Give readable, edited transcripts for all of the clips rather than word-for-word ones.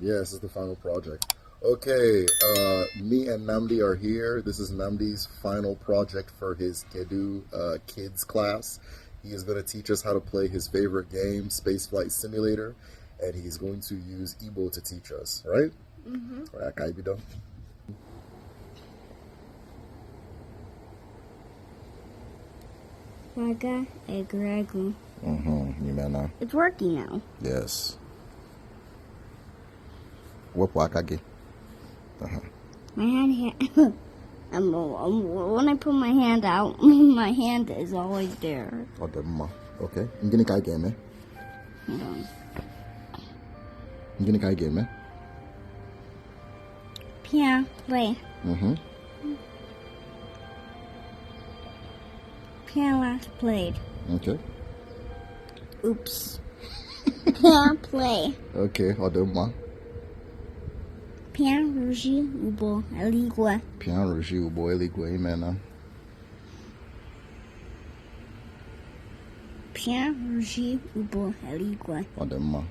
Yeah, this is the final project. Okay, me and Namdi are here. This is Namdi's final project for his Kedu kids class. He is going to teach us how to play his favorite game, Spaceflight Simulator, and he's going to use Igbo to teach us, right? Mm-hmm. All right, can be done? Raga, Egregu. Mm-hmm. It's working now. Yes. What wakage? My hand when I put my hand out, my hand is always there. Okay. I'm gonna kai game, eh? Hold on. I'm gonna kai game, eh? Pia, play. Mm-hmm. Pia last played. Okay. Oops. Pia, play. Okay, odema. Pia, Ruji, Ubo, Eligwe. Pia, Ruji, Ubo, Eligwe, amen. Pia, Ruji, Ubo, Eligwe. Odema.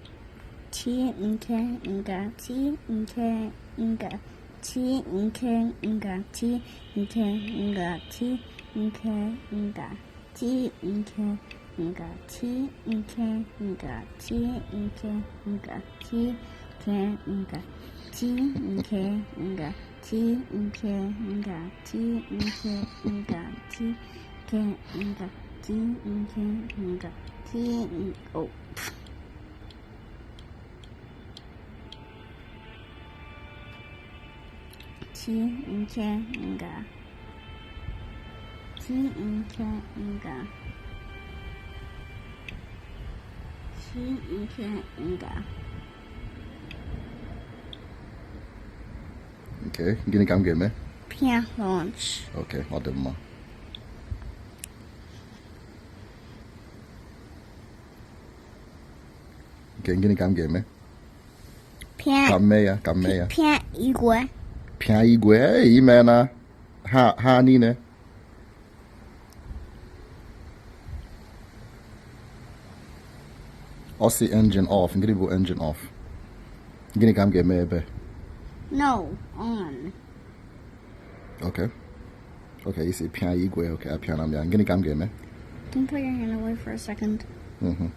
T, Nke, Inga, T, Nke, Inga. T, Nke, Inga, T, Nke, Inga, T, Nke, Inga. T, Nke, Inga, T, Nke, Inga, T, Nke, Inga, T, Nke, Inga. T, Nke, Inga, T, Nke, Inga, T, Nke, Inga, T, Nke, Inga, T, Nke, Inga, T, oh. T, Nke, Inga. T, Nke, Inga. T, Nke, Inga. Okay, gini kam game, eh? Pia, launch. Okay, odema. Okay, gini kam game, eh? Pia, Kameya. Pia, Igwe. Pia igwe, hey, imena. Ha nine. Aussie engine off. Ngini bo engine off. Gini kam game, ebe. No, on. Okay. Okay, you say Pia Igwe, okay, Pia Namya. Gini kam game, eh? Can you put your hand away for a second? Mm-hmm.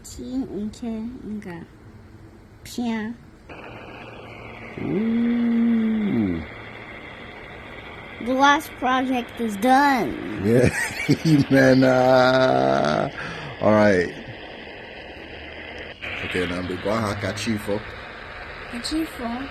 T, Nke, Inga. Pia. Ooh. The last project is done. Yeah, man. All right. Okay, now I'm going to go Chifo. A G4.